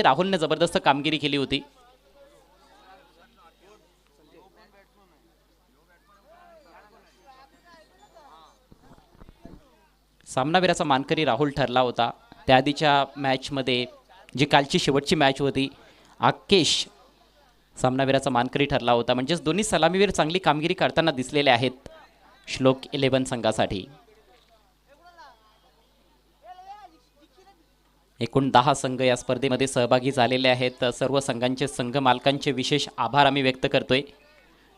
राहुलने जबरदस्त कामगिरी केली होती. सामनावीराचा मानकरी राहुल ठरला होता. त्याआधीच्या मॅचमध्ये जी कालची शेवटची मॅच होती, आकेश सामनावीराचा मानकरी ठरला होता. म्हणजेच दोन्ही सलामीवीर चांगली कामगिरी करताना दिसलेले आहेत श्लोक 11 संघासाठी. एकूण 10 संघ या स्पर्धेमध्ये सहभागी झालेले आहेत. सर्व संघांचे संघ मालकांचे विशेष आभार आम्ही व्यक्त करतोय.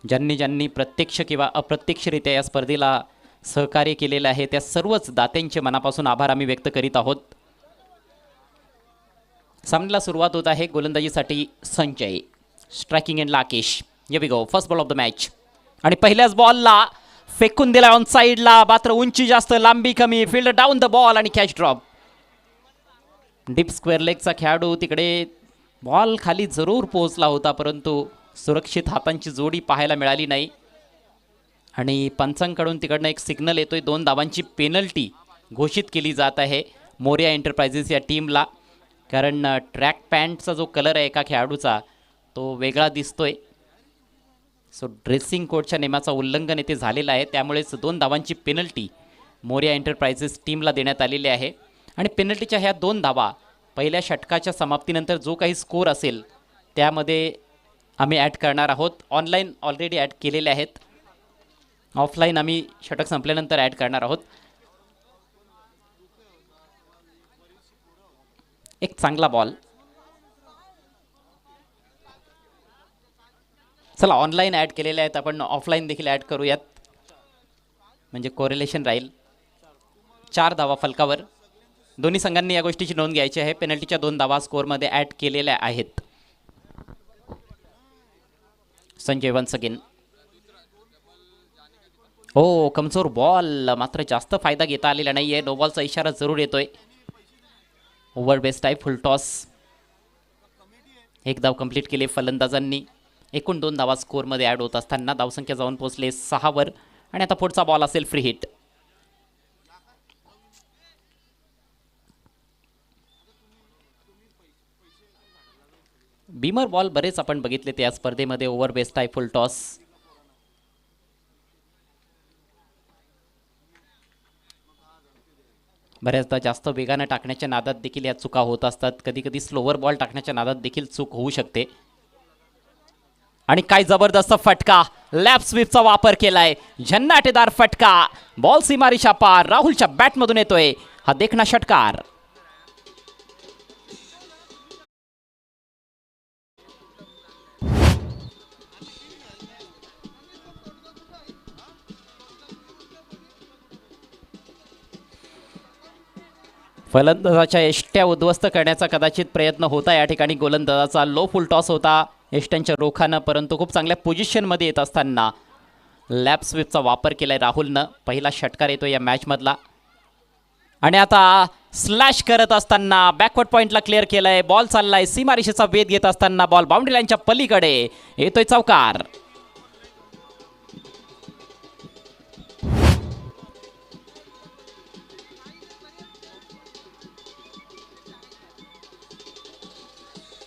ज्यांनी प्रत्यक्ष किंवा अप्रत्यक्षरित्या या स्पर्धेला सहकार्य केलेलं आहे त्या सर्वच दात्यांचे मनापासून आभार आम्ही व्यक्त करीत आहोत. सामन्याला सुरुवात होत आहे. गोलंदाजीसाठी संजय, स्ट्रायकिंग एंडला Akesh. Here we go, first ball of the match. आणि पहिल्याच बॉलला फेकून दिला ऑन साईडला, मात्र उंची जास्त लांबी कमी, फील्ड डाऊन द बॉल आणि कॅच ड्रॉप. डीप स्क्वेअर लेगचा खेळाडू तिकडे, बॉल खाली जरूर पोहोचला होता परंतु सुरक्षित हातांची जोडी पाहायला मिळाली नाही. आणि पंचांकडून तिकडनं एक सिग्नल येतोय. 2 धावांची पेनल्टी घोषित केली जात आहे मोरिया एंटरप्राइजेस या टीमला. कारण ट्रॅक पॅन्टचा जो कलर आहे एका खेळाडूचा तो वेगळा दिसतोय. सो ड्रेसिंग कोडच्या नियमाचं उल्लंघन येथे झालेलं आहे. त्यामुळेच 2 धावांची पेनल्टी मोरिया एंटरप्राइजेस टीमला देण्यात आलेली आहे. आणि पेनल्टीच्या ह्या 2 धावा पहिल्या षटकाच्या समाप्तीनंतर जो काही स्कोर असेल त्यामध्ये आम्ही ॲड करणार आहोत. ऑनलाईन ऑलरेडी ॲड केलेले आहेत, ऑफलाईन आम्ही षटक संपल्यानंतर ॲड करणार आहोत. एक चांगला बॉल. चला, ऑनलाईन ॲड केलेले आहेत, आपण ऑफलाईन देखील ॲड करूयात म्हणजे कोरिलेशन राहील. 4 धावा फलकावर. दोन्ही संघांनी या गोष्टीची नोंद घ्यायची आहे. पेनल्टीच्या 2 धावा स्कोअरमध्ये ॲड केलेल्या आहेत. Sanjay once again. हो, कमजोर बॉल, मात्र जास्त फायदा घेता आलेला नाही आहे. नो बॉलचा इशारा जरूर येतोय. ओव्हर बेस्ट आहे, फुल टॉस. 1 धाव कंप्लीट केले फलंदाजांनी. एकूण 2 धावा स्कोअरमध्ये ॲड होत असताना धावसंख्या जाऊन पोहोचले 6 वर. आणि आता पुढचा बॉल असेल फ्री हिट. बीमर बॉल बरेच आपण बघितले त्या स्पर्धेमध्ये. ओव्हर बेस्ट आहे, फुल टॉस. बऱ्याचदा जास्त वेगाने टाकण्याच्या नादात देखील या चुका होत असतात. कधी कधी स्लोवर बॉल टाकण्याच्या नादात देखील चूक होऊ शकते. आणि काय जबरदस्त फटका, लॅप स्वीपचा वापर केलाय. झन्नाटेदार फटका, बॉल सीमारेषा पार, राहुलच्या बॅटमधून येतोय हा देखणा षटकार. फलंदाजाच्या एष्ट्या उद्ध्वस्त करण्याचा कदाचित प्रयत्न होता या ठिकाणी गोलंदाजाचा. लो फुल टॉस होता एष्ट्यांच्या रोखानं, परंतु खूप चांगल्या पोझिशनमध्ये येत असताना लॅप स्वीपचा वापर केलाय राहुलनं. पहिला षटकार येतो या मॅचमधला. आणि आता स्लॅश करत असताना बॅकवर्ड पॉइंटला क्लिअर केलाय. बॉल चाललाय सीमारेषेचा वेध घेत असताना बॉल बाउंड्री लाईनच्या पलीकडे येतोय चौकार.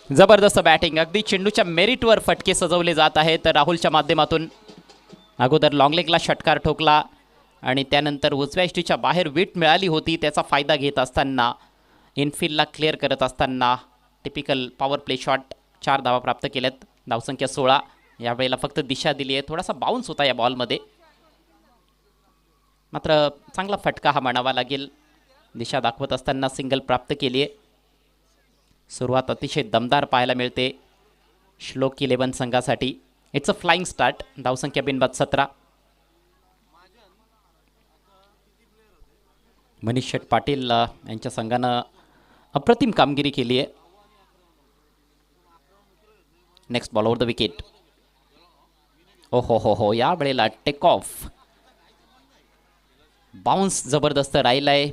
जबरदस्त बॅटिंग, अगदी चेंडूच्या मेरिटवर फटके सजवले जात आहेत राहुलच्या माध्यमातून. अगोदर लॉंग लेगला षटकार ठोकला आणि त्यानंतर उजव्या यष्टीच्या बाहेर विट मिळाली होती, त्याचा फायदा घेत असताना इनफिल्डला क्लिअर करत असताना टिपिकल पॉवर प्ले शॉट. 4 धावा प्राप्त केल्यात, धावसंख्या 16. यावेळेला फक्त दिशा दिली आहे. थोडासा बाउन्स होता या बॉलमध्ये, मात्र चांगला फटका हा म्हणावा लागेल. दिशा दाखवत असताना सिंगल प्राप्त केली आहे. सुरुवात अतिशय दमदार पाहायला मिळते श्लोक 11 संघासाठी. It's a flying start. धावसंख्या बिनबाद 17. मनीष शेठ पाटील यांच्या संघानं अप्रतिम कामगिरी केली आहे. Next ball over the wicket. ओ हो, या वेळेला टेक ऑफ. बाउन्स जबरदस्त राहिलाय.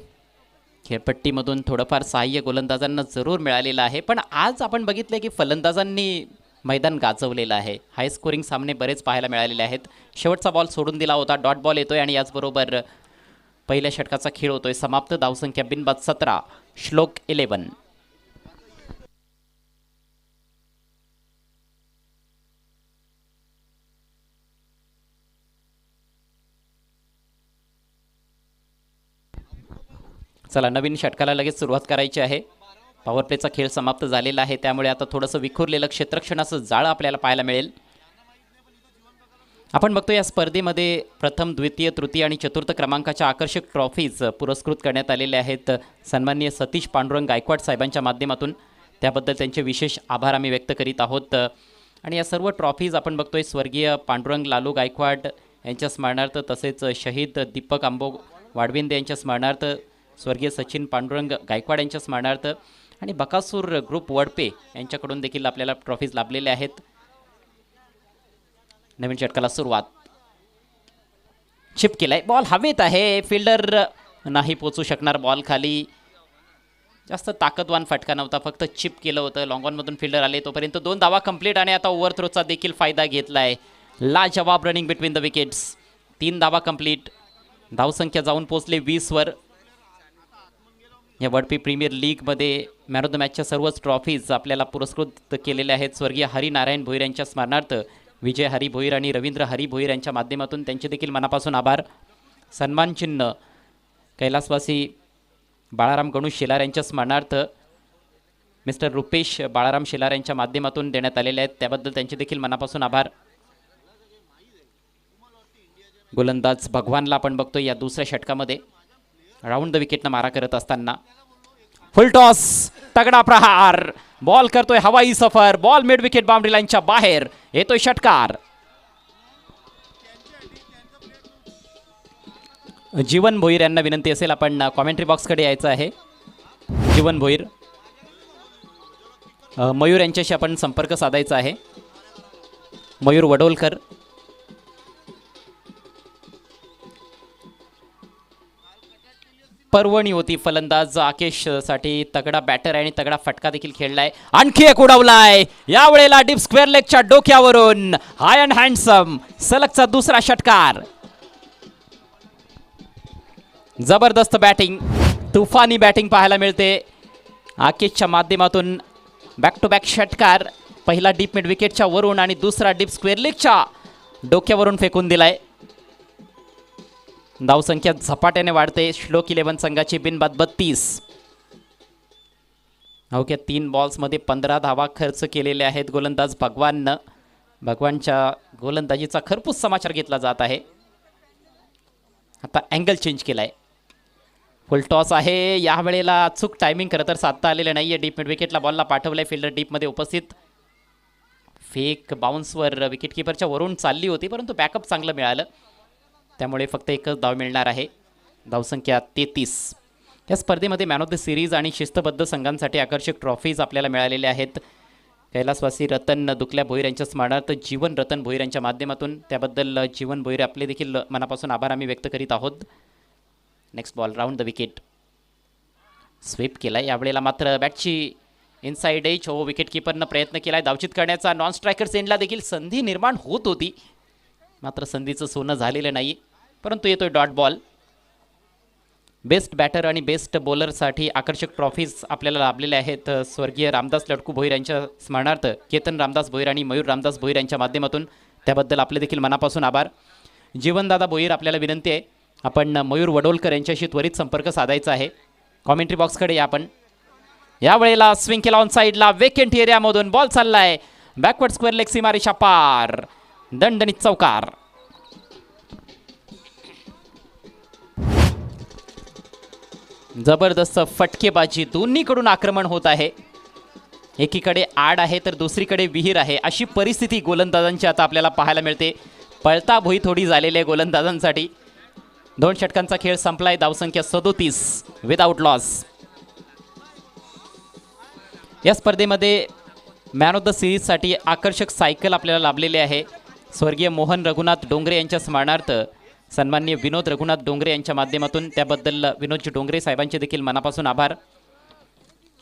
खेळपट्टीमधून थोडंफार सहाय्य गोलंदाजांना जरूर मिळालेलं आहे, पण आज आपण बघितलं की फलंदाजांनी मैदान गाजवलेलं आहे. हाय स्कोरिंग सामने बरेच पाहायला मिळालेले आहेत. शेवटचा बॉल सोडून दिला होता, डॉट बॉल येतोय आणि याचबरोबर पहिल्या षटकाचा खेळ होतोय समाप्त. धावसंख्या बिनबाद 17. श्लोक 11. चला, नवीन षटकाला लगेच सुरुवात करायची आहे. पॉवर प्लेचा खेळ समाप्त झालेला आहे, त्यामुळे आता थोडंसं विखुरलेलं क्षेत्ररक्षणाचं जाळं आपल्याला पाहायला मिळेल. आपण बघतो या स्पर्धेमध्ये प्रथम, द्वितीय, तृतीय आणि चतुर्थ क्रमांकाच्या आकर्षक ट्रॉफीज पुरस्कृत करण्यात आलेल्या आहेत सन्माननीय सतीश पांडुरंग गायकवाड साहेबांच्या माध्यमातून. त्याबद्दल त्यांचे विशेष आभार आम्ही व्यक्त करीत आहोत. आणि या सर्व ट्रॉफीज आपण बघतोय स्वर्गीय पांडुरंग लालू गायकवाड यांच्या स्मरणार्थ, तसेच शहीद दीपक आंबो वाडविंदे यांच्या स्मरणार्थ, स्वर्गीय सचिन पांडुरंग गायकवाड यांच्या स्मरणार्थ आणि बकासूर ग्रुप वडपे यांच्याकडून देखील आपल्याला ट्रॉफीज लाभलेल्या आहेत. नवीन षटकाला सुरुवात. चिप केलाय, बॉल हवेत आहे, फिल्डर नाही पोचू शकणार बॉल खाली. जास्त ताकदवान फटका नव्हता, फक्त चिप केलं होतं. लॉंग ऑनमधून फिल्डर आले तोपर्यंत 2 धावा कंप्लीट आणि आता ओव्हरथ्रोचा देखील फायदा घेतलाय. लाजवाब रनिंग बिटवीन द विकेट्स. 3 धावा कंप्लीट. धावसंख्या जाऊन पोहोचले 20 वर. या वडपी प्रीमियर लीगमध्ये मॅन ऑफ द मॅचच्या सर्वच ट्रॉफीज आपल्याला पुरस्कृत केलेल्या आहेत. स्वर्गीय हरिनारायण भोईर यांच्या स्मरणार्थ विजय हरी भोईर आणि रवींद्र हरी भोईर यांच्या माध्यमातून त्यांचे देखील मनापासून आभार. सन्मान चिन्ह कैलासवासी बाळाराम गणू शेलार यांच्या स्मरणार्थ मिस्टर रुपेश बाळाराम शेलार यांच्या माध्यमातून देण्यात आलेले आहेत, त्याबद्दल त्यांचे देखील मनापासून आभार. गोलंदाज भगवानला आपण बघतो या दुसऱ्या षटकामध्ये राऊंड द विकेटनं मारा करत असताना. फुल टॉस, तगडा प्रहार, बॉल करतोय हवाई सफर, बॉल मिड विकेट बाउंड्री लाईनच्या बाहेर येतोय षटकार. जीवन भोईर यांना विनंती असेल आपण कॉमेंट्री बॉक्सकडे यायचं आहे. जीवन भोईर, मयूर यांच्याशी आपण संपर्क साधायचा आहे. मयूर वडोलकर. पर्वणी होती फलंदाज आकेश साठी. तगडा बॅटर आणि तगडा फटका देखील खेळलाय. आणखी एक उडवलाय, यावेळेला डीप स्क्वेअर लेगच्या डोक्यावरून. हाय अँड हँडसम, सलगचा दुसरा षटकार. जबरदस्त बॅटिंग, तुफानी बॅटिंग पाहायला मिळते आकेशच्या माध्यमातून. बॅक टू बॅक षटकार. पहिला डीप मिड विकेटच्या वरून आणि दुसरा डीप स्क्वेअर लेगच्या डोक्यावरून फेकून दिलाय. धावसंख्या झपाट्याने वाढते. श्लोक 11 संघाची बिनबाद 32. अवघ्या 3 बॉल्समध्ये 15 धावा खर्च केलेले आहेत गोलंदाज भगवाननं. भगवानच्या गोलंदाजीचा खरपूस समाचार घेतला जात आहे. आता अँगल चेंज केलाय. फुल टॉस आहे, यावेळेला अचूक टायमिंग खरं तर साधता आलेलं नाही आहे. डीप मिड विकेटला बॉलला पाठवलाय, फिल्डर डीपमध्ये उपस्थित. फेक बाउन्सवर विकेटकीपरच्या वरून चालली होती, परंतु बॅकअप चांगलं मिळालं, त्यामुळे फक्त एकच धाव मिळणार आहे. धावसंख्या 33. या स्पर्धेमध्ये मॅन ऑफ द सिरीज आणि शिस्तबद्ध संघांसाठी आकर्षक ट्रॉफीज आपल्याला मिळालेल्या आहेत. कैलासवासी रतन दुकल्या भोईर यांच्या स्मरणार्थ जीवन रतन भोईर यांच्या माध्यमातून, त्याबद्दल जीवन भोईर आपले देखील मनापासून आभार आम्ही व्यक्त करीत आहोत. Next ball, round the wicket. Sweep केला, यावेळेला मात्र बॅटची इनसाइड एज. हो, विकेट किपरनं प्रयत्न केलाय धावचित करण्याचा. नॉन स्ट्रायकर्स एंडला देखील संधी निर्माण होत होती, मात्र संधीचं सोनं झालेलं नाही, परंतु येतोय डॉट बॉल. बेस्ट बॅटर आणि बेस्ट बॉलरसाठी आकर्षक ट्रॉफीज आपल्याला लाभलेल्या आहेत. स्वर्गीय रामदास लडकू भोईर यांच्या स्मरणार्थ केतन रामदास भोईर आणि मयूर रामदास भोईर यांच्या माध्यमातून, त्याबद्दल आपले देखील मनापासून आभार. जीवनदादा भोईर, आपल्याला विनंती आहे आपण मयूर वडोलकर यांच्याशी त्वरित संपर्क साधायचा आहे. कॉमेंट्री बॉक्सकडे या आपण. यावेळेला स्विंग केला ऑन साईडला, वेकेंट एरियामधून बॉल चाललाय बॅकवर्ड स्क्वेअर लेग सीमारेषा पार. दणदणीत चौकार. जबरदस्त फटकेबाजी, दोन्हीकडून आक्रमण होत आहे. एकीकडे आड आहे तर दुसरीकडे विहीर आहे, अशी परिस्थिती गोलंदाजांची आता आपल्याला पाहायला मिळते. पळता भुई थोडी झालेली आहे गोलंदाजांसाठी. 2 षटकांचा खेळ संपलाय. धावसंख्या 37 विदाउट लॉस. या स्पर्धेमध्ये मॅन ऑफ द सिरीजसाठी आकर्षक सायकल आपल्याला लाभलेली आहे. स्वर्गीय मोहन रघुनाथ डोंगरे यांच्या स्मरणार्थ सन्माननीय विनोद रघुनाथ डोंगरे यांच्या माध्यमातून, त्याबद्दल विनोदजी डोंगरे साहेबांचे देखील मनापासून आभार.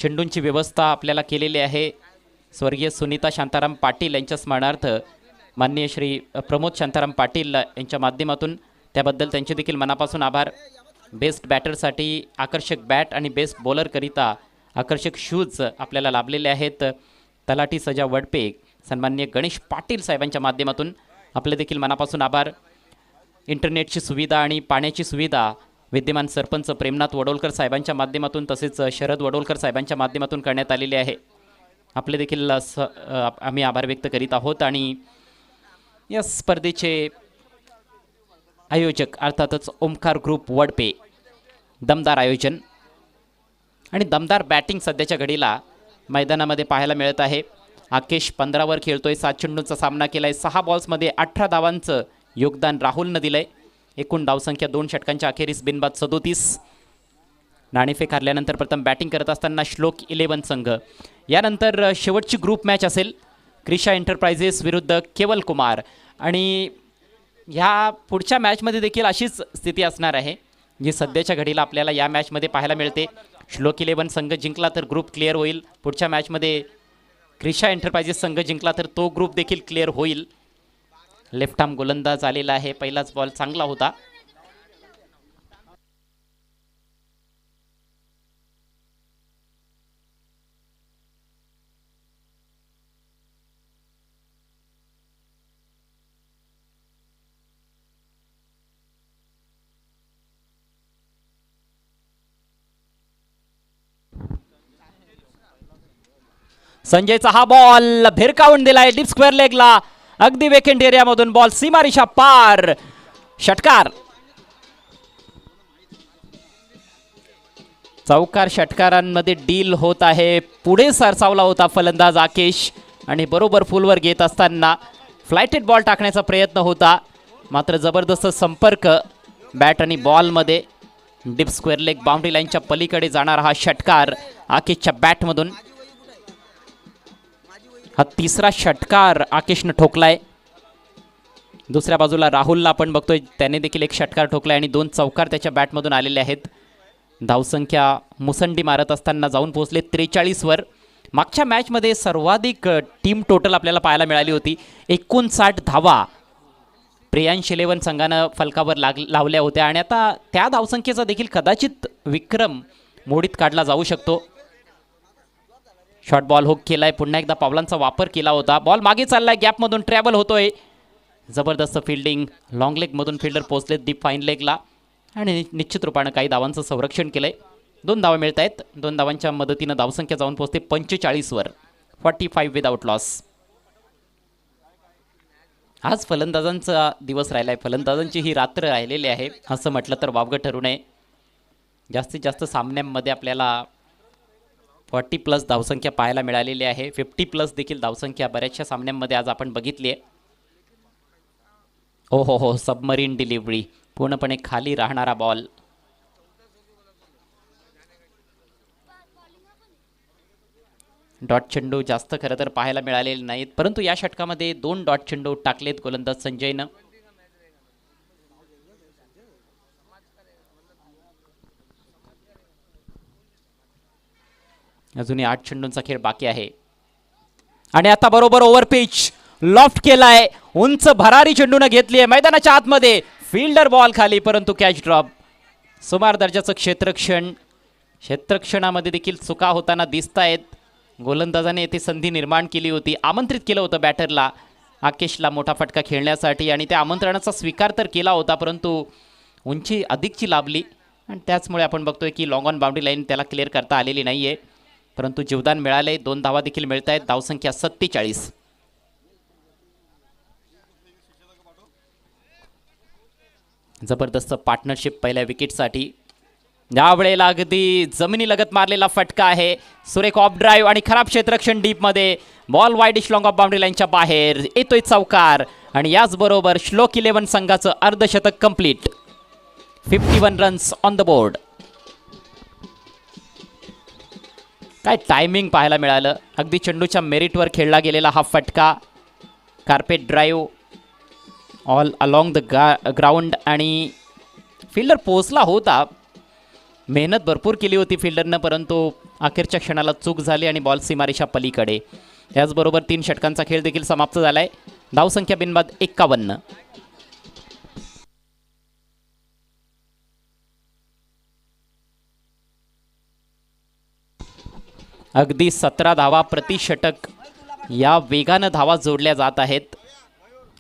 चेंडूंची व्यवस्था आपल्याला केलेली आहे. स्वर्गीय सुनीता शांताराम पाटील यांच्या स्मरणार्थ माननीय श्री प्रमोद शांताराम पाटील यांच्या माध्यमातून, त्याबद्दल त्यांचे देखील मनापासून आभार. बेस्ट बॅटरसाठी आकर्षक बॅट आणि बेस्ट बॉलरकरिता आकर्षक शूज आपल्याला लाभलेले आहेत. तलाठी सजा वडपे सन्माननीय गणेश पाटील साहेबांच्या माध्यमातून आपले देखील मनापासून आभार. इंटरनेटची सुविधा आणि पाण्याची सुविधा विद्यमान सरपंच प्रेमनाथ वडोलकर साहेबांच्या माध्यमातून तसेच शरद वडोलकर साहेबांच्या माध्यमातून करण्यात आलेले आहे. आपले देखील आम्ही आभार व्यक्त करीत आहोत. आणि या स्पर्धेचे आयोजक अर्थातच ओमकार ग्रुप वडपे, दमदार आयोजन आणि दमदार बॅटिंग सध्याच्या घडीला मैदानामध्ये पाहायला मिळत आहे. आकेश 15वर खेळतोय, 7 चेंडूंचा सामना केलाय, 6 बॉल्समध्ये 18 धावांचं योगदान राहुलनं दिलंय. एकूण धावसंख्या 2 षटकांच्या अखेरीस बिनबाद 37. नाणेफेक हरल्यानंतर प्रथम बॅटिंग करत असताना श्लोक 11 संघ. यानंतर शेवटची ग्रुप मॅच असेल क्रिशा एंटरप्राइजेस विरुद्ध केवल कुमार. आणि ह्या पुढच्या मॅचमध्ये देखील अशीच स्थिती असणार आहे जी सध्याच्या घडीला आपल्याला या मॅचमध्ये पाहायला मिळते. श्लोक 11 संघ जिंकला तर ग्रुप क्लिअर होईल. पुढच्या मॅचमध्ये क्रिशा एंटरप्राइजेस संघ जिंकला तर तो ग्रुप देखील क्लिअर होईल. लेफ्ट आर्म गोलंदाज आलेला आहे, पहिलाच बॉल चांगला होता. संजयचा हा बॉल भिरकावून दिलाय डीप स्क्वेअर लेगला, अगदी वेकेंट एरियामधून बॉल सीमारेषा पार, षटकार. चौकार षटकारांमध्ये डील होत आहे. पुढे सरसावला होता फलंदाज आकेश आणि बरोबर फुलवर घेत असताना फ्लायटेड बॉल टाकण्याचा प्रयत्न होता, मात्र जबरदस्त संपर्क बॅट आणि बॉलमध्ये. डीप स्क्वेअर लेग बाउंड्री लाईनच्या पलीकडे जाणारा हा षटकार आकेशच्या बॅटमधून. हा तिसरा षटकार आकेशनं ठोकलाय. दुसऱ्या बाजूला राहुलला आपण बघतोय, त्याने देखील एक षटकार ठोकलाय आणि 2 चौकार त्याच्या बॅटमधून आलेले आहेत. धावसंख्या मुसंडी मारत असताना जाऊन पोहोचले 43 वर. मागच्या मॅचमध्ये सर्वाधिक टीम टोटल आपल्याला पाहायला मिळाली होती. 59 धावा प्रियांश 11 संघानं फलकावर लावल्या होत्या आणि आता त्या धावसंख्येचा देखील कदाचित विक्रम मोडीत काढला जाऊ शकतो. शॉर्ट बॉल हुक केलाय, पुन्हा एकदा पावलांचा वापर केला होता. बॉल मागे चाललाय, गॅपमधून ट्रॅव्हल होतोय. जबरदस्त फिल्डिंग, लॉंग लेगमधून फिल्डर पोहोचले डीप फाईन लेगला आणि निश्चित रूपानं काही धावांचं संरक्षण केलंय. 2 धावा मिळत आहेत. 2 धावांच्या मदतीनं धावसंख्या जाऊन पोहोचते 45 वर. 45 विदाउट लॉस. आज फलंदाजांचा दिवस राहिलाय, फलंदाजांची ही रात्र राहिलेली आहे असं म्हटलं तर वावगं ठरू नये. जास्तीत जास्त सामन्यांमध्ये आपल्याला 40+ धावसंख्या पाहायला मिळालेली आहे. 50+ देखील धावसंख्या बऱ्याचशा सामन्यांमध्ये आज आपण बघितली आहे. हो, सबमरीन डिलिव्हरी, पूर्णपणे खाली राहणारा बॉल. डॉट चेंडू जास्त खरं तर पाहायला मिळालेले नाहीत, परंतु या षटकामध्ये 2 डॉट चेंडू टाकलेत गोलंदाज संजयनं. अजूनही 8 चेंडूंचा खेळ बाकी आहे. आणि आता बरोबर ओव्हर पिच लॉफ्ट केलाय, उंच भरारी चेंडूने घेतली आहे मैदानाच्या आतमध्ये. फिल्डर बॉल खाली, परंतु कॅच ड्रॉप. सुमार दर्जाचं क्षेत्रक्षणामध्ये देखील चुका होताना दिसत आहेत. गोलंदाजाने येथे संधी निर्माण केली होती, आमंत्रित केलं होतं बॅटरला आकेशला मोठा फटका खेळण्यासाठी आणि त्या आमंत्रणाचा स्वीकार तर केला होता, परंतु उंची अधिकची लाभली आणि त्याचमुळे आपण बघतोय की लॉंग ऑन बाउंड्री लाईन त्याला क्लिअर करता आलेली नाहीये. परंतु जीवदान मिळाले, 2 धावा देखील मिळत आहेत. धावसंख्या 47. जबरदस्त पार्टनरशिप पहिल्या विकेटसाठी. यावेळेला अगदी जमिनीलगत मारलेला फटका आहे. सुरेख ऑफ ड्राईव्ह आणि खराब क्षेत्ररक्षण डीपमध्ये. Ball wideish long off boundary लाईनच्या बाहेर येतोय चौकार आणि याचबरोबर श्लोक 11 संघाचं अर्धशतक complete. 51 runs on the board. काय टायमिंग पाहायला मिळालं. अगदी चेंडूच्या मेरिटवर खेळला गेलेला हा फटका. Carpet drive all along the ground आणि फिल्डर पोचला होता. मेहनत भरपूर केली होती फिल्डरनं, परंतु अखेरच्या क्षणाला चूक झाली आणि बॉल सीमारेषा पलीकडे. त्याचबरोबर 3 षटकांचा खेळ देखील समाप्त झालाय. धावसंख्या बिनबाद 51. अगदी 17 धावा प्रति षटक या वेगानं धावा जोडल्या जात आहेत.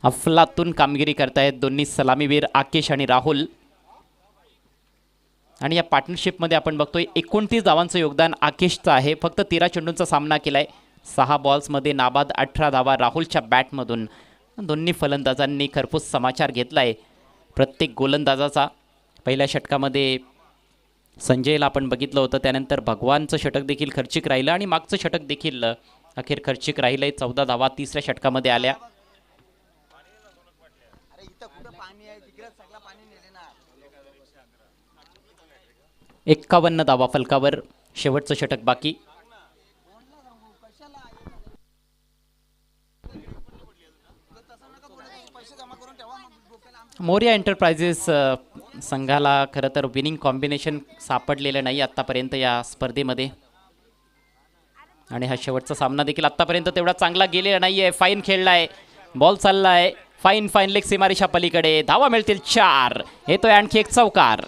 अफलातून कामगिरी करतायत दोन्ही सलामीवीर आकेश आणि राहुल. आणि या पार्टनरशिपमध्ये आपण बघतोय 29 धावांचं योगदान आकेशचं आहे. फक्त 13 चेंडूंचा सामना केलाय. 6 बॉल्समध्ये नाबाद 18 धावा राहुलच्या बॅटमधून. दोन्ही फलंदाजांनी खरपूस समाचार घेतलाय प्रत्येक गोलंदाजाचा. पहिल्या षटकामध्ये संजयला आपण बघितलं होतं, त्यानंतर भगवानचं षटक देखील खर्चिक राहिलं आणि मागचं षटक देखील अखेर खर्चिक राहिलंय. 14 धावा तिसऱ्या षटकामध्ये आल्या. 51 धावा फलकावर, शेवटचं षटक बाकी. मोरिया एंटरप्राइजेस संघाला खरं तर विनिंग कॉम्बिनेशन सापडलेलं नाही आत्तापर्यंत या स्पर्धेमध्ये आणि हा शेवटचा सामना देखील आत्तापर्यंत तेवढा चांगला गेलेला नाही आहे. फाईन खेळलाय, बॉल चाललाय, फाईन लेग सीमारेषा पलीकडे. धावा मिळतील 4. येतोय आणखी एक चौकार.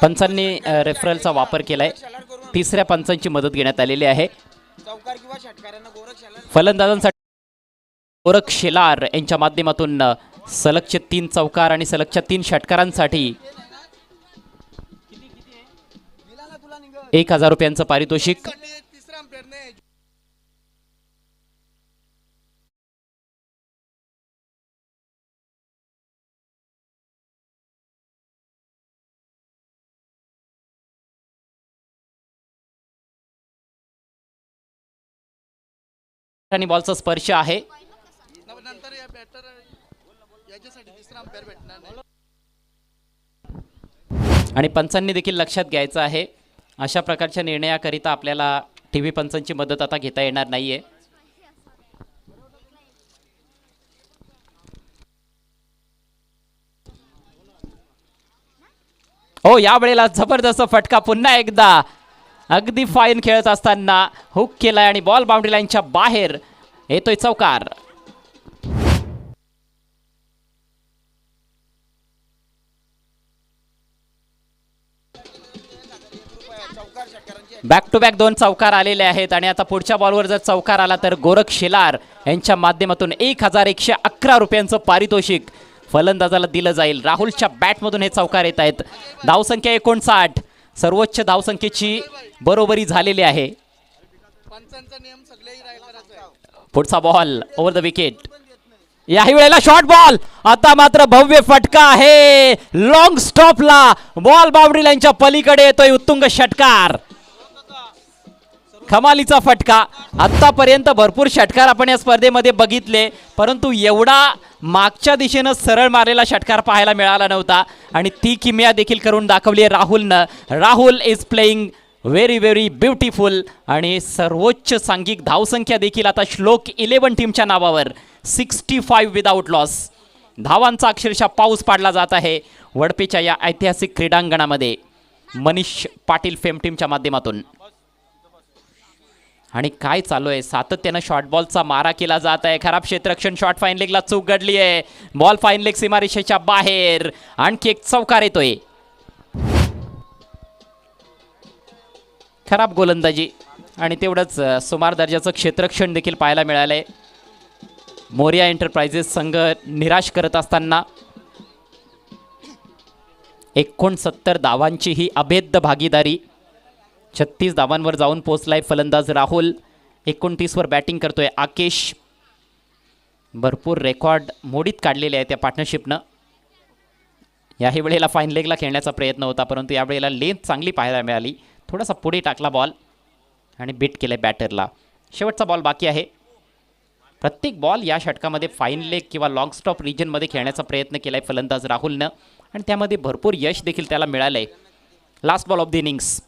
पंचांनी रेफरलचा वापर केलाय. तिसऱ्या पंचांची मदत घेण्यात आलेली आहे. फलंदाजांसाठी गोरख शेलार यांच्या माध्यमातून सलगचे 3 चौकार आणि सलगच्या 3 षटकारांसाठी 1000 रुपयांचं पारितोषिक. आणि बॉलचा स्पर्श आहे. आणि पंचांनी देखील लक्षात घ्यायचं आहे, अशा प्रकारच्या निर्णयाकरिता आपल्याला टीव्ही पंचांची मदत आता घेता येणार नाहीये. हो, यावेळेला जबरदस्त फटका पुन्हा एकदा. अगदी फाईन खेळत असताना हुक केलाय आणि बॉल बाउंड्री लाईनच्या बाहेर. येतोय चौकार. बॅक टू बॅक 2 चौकार आलेले आहेत आणि आता पुढच्या बॉलवर जर चौकार आला तर गोरख शेलार यांच्या माध्यमातून 1111 रुपयांचं पारितोषिक फलंदाजाला दिलं जाईल. राहुलच्या बॅटमधून हे चौकार येत आहेत. धावसंख्या 59, सर्वोच्च धावसंख्येची बरोबरी झालेली आहे. पुढचा बॉल ओव्हर द विकेट. याही वेळेला शॉर्ट बॉल. आता मात्र भव्य फटका आहे. लॉंग स्टॉपला बॉल बाउंड्री लाईनच्या पलीकडे येतोय. उत्तुंग षटकार, कमालीचा फटका. आतापर्यंत भरपूर षटकार आपण या स्पर्धेमध्ये बघितले, परंतु एवढा मागच्या दिशेनं सरळ मारलेला षटकार पाहायला मिळाला नव्हता आणि ती किमया देखील करून दाखवली आहे राहुलनं. Rahul is playing very very beautiful आणि सर्वोच्च सांघिक धावसंख्या देखील आता श्लोक 11 टीमच्या नावावर. 65 विदाउट लॉस. धावांचा अक्षरशः पाऊस पाडला जात आहे वडपेच्या या ऐतिहासिक क्रीडांगणामध्ये मनीष पाटील फेम टीमच्या माध्यमातून. आणि काय चालू आहे, सातत्यानं शॉर्ट बॉलचा मारा केला जात आहे. खराब क्षेत्ररक्षण, शॉर्ट फाईन लेगला चूक घडली आहे. बॉल फाईन लेग सीमारेषेच्या बाहेर. आणखी एक चौकार येतोय. खराब गोलंदाजी आणि तेवढंच सुमार दर्जाचं क्षेत्ररक्षण देखील पाहायला मिळालंय. मोरिया एंटरप्राइजेस संघ निराश करत असताना 69 धावांची ही अभेद्य भागीदारी. 36 धावांवर जाऊन पोहोचलाय फलंदाज राहुल. 29 वर बॅटिंग करतोय आकेश. भरपूर रेकॉर्ड मोडीत काढलेले आहे त्या पार्टनरशिपनं. याही वेळेला फाईन लेगला खेळण्याचा प्रयत्न होता, परंतु यावेळेला लेंथ चांगली पाहायला मिळाली. थोडासा पुढे टाकला बॉल आणि बीट केलं बॅटरला. शेवटचा बॉल बाकी आहे. प्रत्येक बॉल या षटकामध्ये फाईन लेग किंवा लॉंग स्टॉप रिजनमध्ये खेळण्याचा प्रयत्न केला आहे फलंदाज राहुलनं आणि त्यामध्ये भरपूर यश देखील त्याला मिळालं आहे. Last ball of the innings.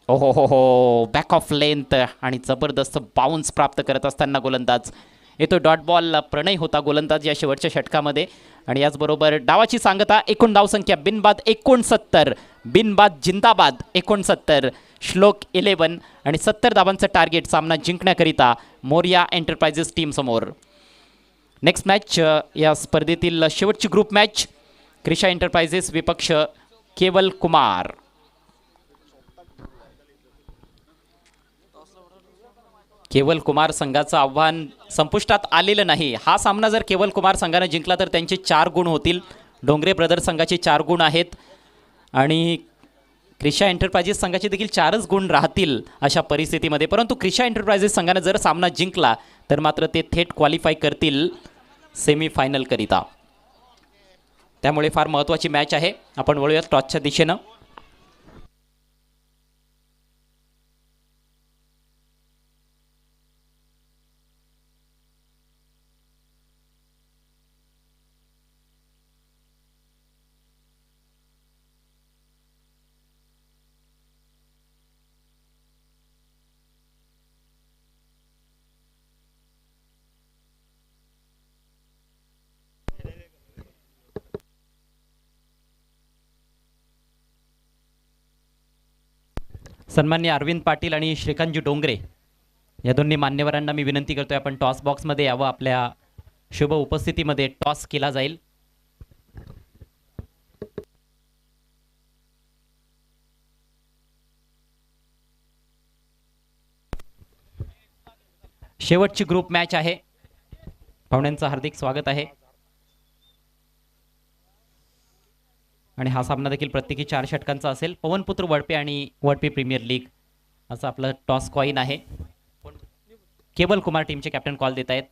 ओहो हो हो, बॅक ऑफ लेंथ आणि जबरदस्त बाउन्स प्राप्त करत असताना गोलंदाज येतो. डॉट बॉल प्रणय होता गोलंदाज या शेवटच्या षटकामध्ये आणि याचबरोबर डावाची सांगता. एकूण धावसंख्या बिनबाद 69, बिनबाद जिंदाबाद 69, श्लोक 11 आणि 70 धावांचं टार्गेट सामना जिंकण्याकरिता मोरिया एंटरप्राइजेस टीम समोर. नेक्स्ट मॅच या स्पर्धेतील शेवटची ग्रुप मॅच. क्रिशा एंटरप्राइजेस विपक्ष केवल कुमार. केवल कुमार संघाचं आव्हान संपुष्टात आलेलं नाही. हा सामना जर केवल कुमार संघानं जिंकला तर त्यांचे 4 गुण होतील. डोंगरे ब्रदर्स संघाचे 4 गुण आहेत आणि क्रिशा एंटरप्राइजेस संघाचे देखील 4च गुण राहतील अशा परिस्थितीमध्ये. परंतु क्रिशा एंटरप्राइजेस संघानं जर सामना जिंकला तर मात्र ते थेट क्वालिफाय करतील सेमीफायनल करिता. त्यामुळे फार महत्त्वाची मॅच आहे. आपण वळूयात टॉसच्या दिशेनं. सन्माननीय अरविंद पाटील आणि श्रीकांतजी डोंगरे या दोन्ही मान्यवरांना मी विनंती करतोय आपण टॉस बॉक्समध्ये यावं. आपल्या शुभ उपस्थितीमध्ये टॉस केला जाईल. शेवटची ग्रुप मॅच आहे. पाहुण्यांचं हार्दिक स्वागत आहे. आणि हा सामना देखील प्रत्येकी 4 षटकांचा असेल. पवनपुत्र वडपे आणि वडपे प्रीमियर लीग असं आपलं टॉस कॉइन आहे. केवल कुमार टीमचे कॅप्टन कॉल देत आहेत.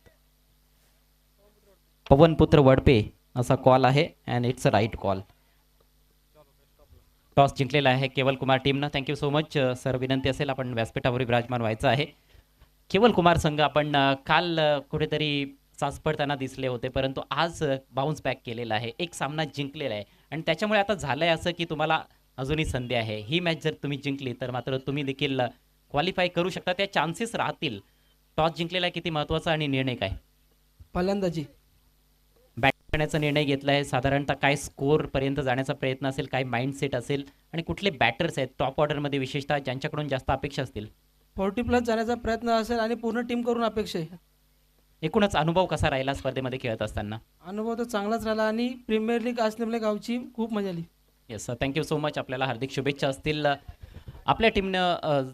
पवनपुत्र वडपे असा कॉल आहे and it's a write call. Toss जिंकलेला आहे केवल कुमार टीमनं. Thank you so much sir. विनंती असेल आपण व्यासपीठावर विराजमान व्हायचं आहे. केवल कुमार संघ आपण काल कुठेतरी साचपडताना दिसले होते परंतु आज बाउन्स बॅक केलेला आहे. एक सामना जिंकलेला आहे आणि त्याच्यामुळे आता झालंय असं की तुम्हाला अजूनही संधी आहे. ही मॅच जर तुम्ही जिंकली तर मात्र तुम्ही देखील क्वालिफाय करू शकता. त्या चान्सेस राहतील. टॉस जिंकलेला किती महत्त्वाचा आणि निर्णय काय? फलंदाजी बॅट करण्याचा निर्णय घेतला आहे. साधारणतः काय स्कोर पर्यंत जाण्याचा प्रयत्न असेल, काय माइंडसेट असेल आणि कुठले बॅटर्स आहेत टॉप ऑर्डरमध्ये विशेषतः ज्यांच्याकडून जास्त अपेक्षा असतील? 40+ जाण्याचा प्रयत्न असेल आणि पूर्ण टीम करून अपेक्षा आहे. एकूणच अनुभव कसा राहिला स्पर्धेमध्ये खेळत असताना? अनुभव तर चांगलाच राहिला आणि प्रीमियर लीग असल्यामुळे गावची खूप मजा आली. Yes thank you so much. आपल्याला हार्दिक शुभेच्छा असतील. आपल्या टीमनं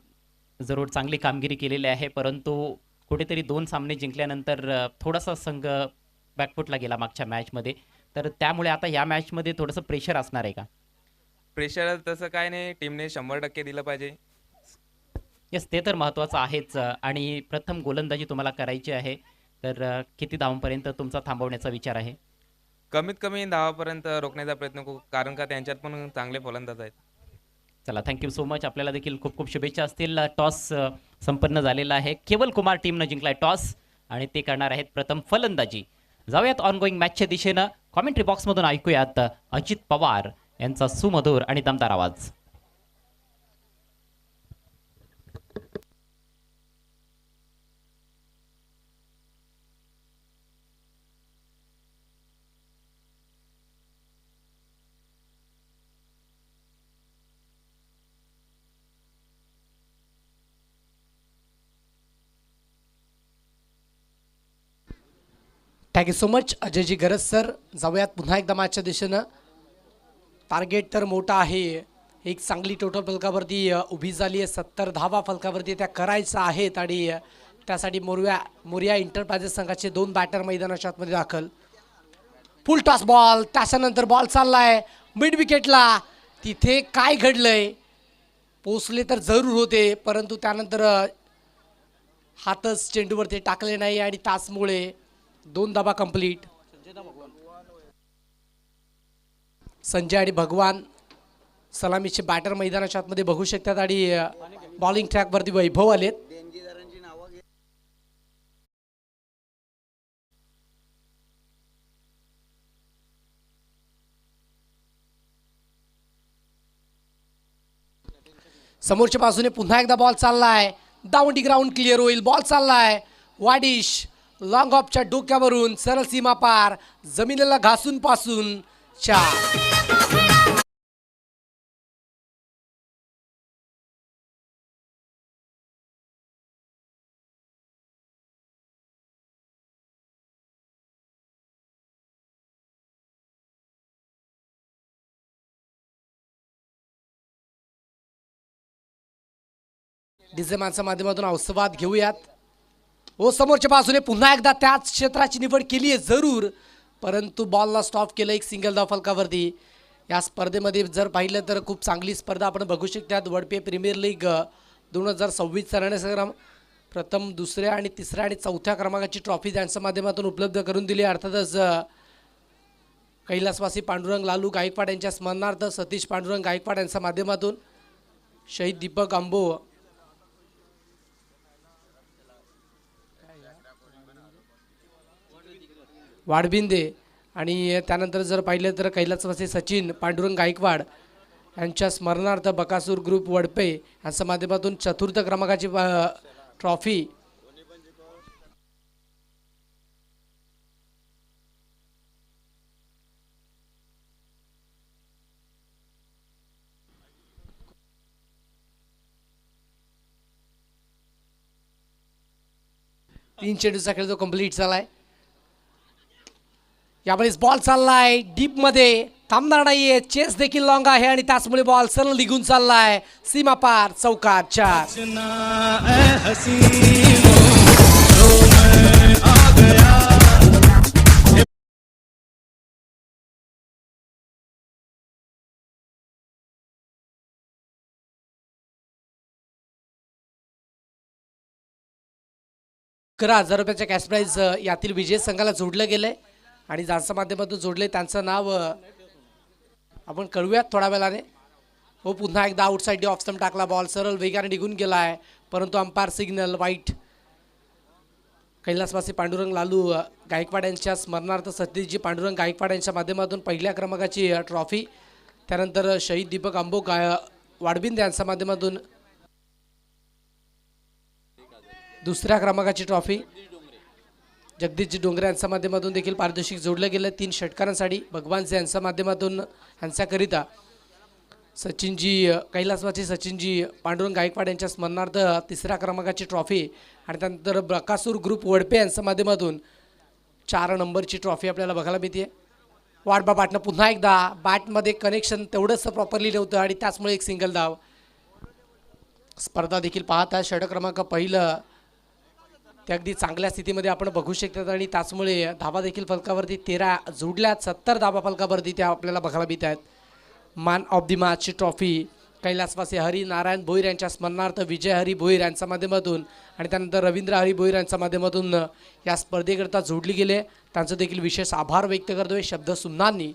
जरूर चांगली कामगिरी केलेली आहे परंतु कुठेतरी 2 सामने जिंकल्यानंतर थोडासा संघ बॅकफुटला गेला मागच्या मॅचमध्ये. तर त्यामुळे आता या मॅचमध्ये थोडंसं प्रेशर असणार आहे का? प्रेशर तसं काय नाही. टीमने 100% दिलं पाहिजे. येस ते तर महत्त्वाचं आहेच. आणि प्रथम गोलंदाजी तुम्हाला करायची आहे तर किती धावांपर्यंत तुमचा थांबवण्याचा विचार आहे? कमीत कमी 10पर्यंत रोखण्याचा प्रयत्न करू कारण का त्यांच्यात पण चांगले फलंदाज आहेत. चला थँक्यू सो मच. आपल्याला देखील खूप खूप शुभेच्छा असतील. टॉस संपन्न झालेला आहे. केवल कुमार टीमनं जिंकलाय टॉस आणि ते करणार आहेत प्रथम फलंदाजी. जाऊयात ऑनगोईंग मॅचच्या दिशेनं. कॉमेंट्री बॉक्समधून ऐकूयात अजित पवार यांचा सुमधुर आणि दमदार आवाज. थँक्यू सो मच अजयजी गरज सर. जाऊयात पुन्हा एकदा मॅचच्या दिशेनं. टार्गेट तर मोठा आहे. एक चांगली टोटल फलकावरती उभी झाली आहे. 70 धावा फलकावरती त्या करायच्या आहेत आणि त्यासाठी मोरिया एंटरप्राइजेस संघाचे 2 बॅटर मैदानाच्या आतमध्ये दाखल. फुल टॉस बॉल. त्याच्यानंतर बॉल चाललाय मिड विकेटला. तिथे काय घडलंय? पोचले तर जरूर होते परंतु त्यानंतर हातच चेंडूवरती टाकले नाही आणि त्याचमुळे 2 धावा कंप्लीट. संजय आणि भगवान सलामीचे बॅटर मैदानाच्या आतमध्ये बघू शकतात आणि बॉलिंग ट्रॅकवरती वैभव आलेत. समोरच्या बाजूने पुन्हा एकदा बॉल चाललाय. दावंडी ग्राउंड क्लिअर होईल. बॉल चाललाय वाडिश लॉंग ऑफच्या डोक्यावरून सरळ सीमा पार जमिनीला घासून पासून 4. डीजे माणसा माध्यमातून औसवाद घेऊयात. हो समोरच्या बाजूने पुन्हा एकदा त्याच क्षेत्राची निवड केली आहे जरूर, परंतु बॉलला स्टॉप केलं. एक सिंगल धाव फलकावरती. या स्पर्धेमध्ये जर पाहिलं तर खूप चांगली स्पर्धा आपण बघू शकतात. वडपे प्रीमियर लीग 2026 रणसंग्राम प्रथम, दुसऱ्या आणि तिसऱ्या आणि चौथ्या क्रमांकाची ट्रॉफी त्यांच्या माध्यमातून उपलब्ध करून दिली. अर्थातच कैलासवासी पांडुरंग लालू गायकवाड यांच्या स्मरणार्थ सतीश पांडुरंग गायकवाड यांच्या माध्यमातून शहीद दीपक आंबो वाडबिंदे आणि त्यानंतर जर पाहिलं तर कैलासवासी सचिन पांडुरंग गायकवाड यांच्या स्मरणार्थ बकासूर ग्रुप वडपे यांच्या माध्यमातून चतुर्थ क्रमांकाची ट्रॉफी तीन चेंडूचा खेळ जो कंप्लीट झालाय. यामध्ये बॉल चाललाय डीप मध्ये, थांबणार नाहीये. चेस देखील लॉंग आहे आणि त्याचमुळे बॉल सरळ निघून चाललाय सीमा पार चौकात 4. ₹11,000 कॅश प्राईज यातील विजय संघाला जोडलं गेलंय आणि ज्यांच्या माध्यमातून जोडले त्यांचं नाव आपण कळूयात थोड्या वेळाने. हो पुन्हा एकदा आउटसाईड ऑफ स्टंप टाकला. बॉल सरळ वेगाने निघून गेला आहे, परंतु अंपायर सिग्नल वाईट. कैलासवासी पांडुरंग लालू गायकवाड यांच्या स्मरणार्थ सतीशजी पांडुरंग गायकवाड यांच्या माध्यमातून पहिल्या क्रमांकाची ट्रॉफी, त्यानंतर शहीद दीपक आंबो वाडबिंद यांच्या माध्यमातून दुसऱ्या क्रमांकाची ट्रॉफी, जगदीशजी डोंगरे यांच्या माध्यमातून देखील पारितोषिक जोडलं गेलं 3 षटकारांसाठी. भगवानजी यांच्या माध्यमातून यांच्याकरिता सचिनजी कैलासवासी सचिनजी पांडुरंग गायकवाड यांच्या स्मरणार्थ तिसऱ्या क्रमांकाची ट्रॉफी आणि त्यानंतर बकासूर ग्रुप वडपे यांच्या माध्यमातून 4 नंबरची ट्रॉफी आपल्याला बघायला मिळते. वाडबा बॅटनं पुन्हा एकदा बॅटमध्ये कनेक्शन तेवढंच प्रॉपरली नव्हतं आणि त्याचमुळे एक सिंगल धाव. स्पर्धा देखील पाहता षटक क्रमांक पहिलं ते अगदी चांगल्या स्थितीमध्ये आपण बघू शकतात आणि त्याचमुळे धावा देखील फलकावरती 13 जोडल्यात. 70 धावा फलकावरती त्या आपल्याला बघायला मिळत आहेत. मॅन ऑफ दी मॅचची ट्रॉफी कैलासवासी हरी नारायण भोईर यांच्या स्मरणार्थ विजय हरी भोईर यांच्या माध्यमातून आणि त्यानंतर रवींद्र हरी भोईर यांच्या माध्यमातून या स्पर्धेकरता जोडली गेले. त्यांचं देखील विशेष आभार व्यक्त करतोय शब्द सुमनांनी.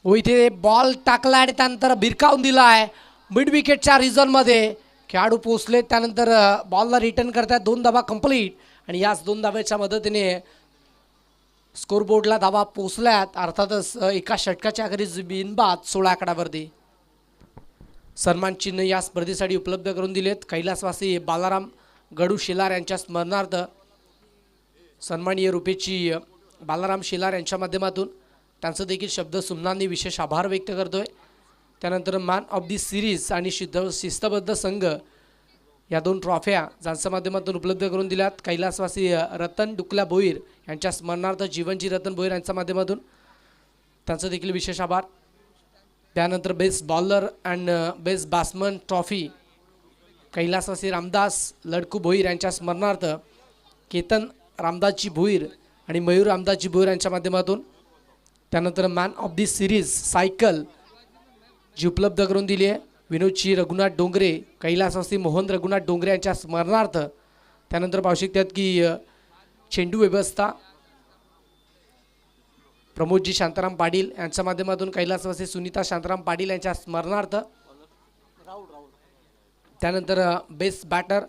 हो इथे बॉल टाकला आणि त्यानंतर भिरकावून दिला आहे मिड विकेटच्या रिझनमध्ये. खेळाडू पोचले, त्यानंतर बॉलला रिटर्न करतात. 2 धावा कंप्लीट आणि याच 2 धाव्याच्या मदतीने स्कोरबोर्डला धावा पोचल्यात. अर्थातच एका षटकाच्या अखेरीस बिनबाद 16 आकड्यावरती. सन्मान चिन्ह या स्पर्धेसाठी उपलब्ध करून दिलेत. कैलासवासी बालाराम गडू शेलार यांच्या स्मरणार्थ सन्माननीय रुपेची बालाराम शेलार यांच्या माध्यमातून त्यांचं देखील शब्द सुमनांनी विशेष आभार व्यक्त करतोय. त्यानंतर मॅन ऑफ दी सिरीज आणि शिस्तबद्ध संघ या 2 ट्रॉफ्या ज्यांच्या माध्यमातून उपलब्ध करून दिल्यात. कैलासवासी रतन डुकला भोईर यांच्या स्मरणार्थ जीवनजी रतन भोईर यांच्या माध्यमातून त्यांचं देखील विशेष आभार. त्यानंतर best bowler and best batsman trophy कैलासवासी रामदास लडकू भोईर यांच्या स्मरणार्थ केतन रामदासजी भोईर आणि मयूर रामदासजी भोईर यांच्या माध्यमातून. त्यानंतर man of the series cycle जी उपलब्ध करून दिली आहे विनोदजी रघुनाथ डोंगरे कैलासवासी मोहन रघुनाथ डोंगरे यांच्या स्मरणार्थ. त्यानंतर पाहू शकतात की चेंडू व्यवस्था प्रमोदजी शांताराम पाटील यांच्या माध्यमातून कैलासवासी सुनीता शांताराम पाटील यांच्या स्मरणार्थ. त्यानंतर बेस्ट बॅटर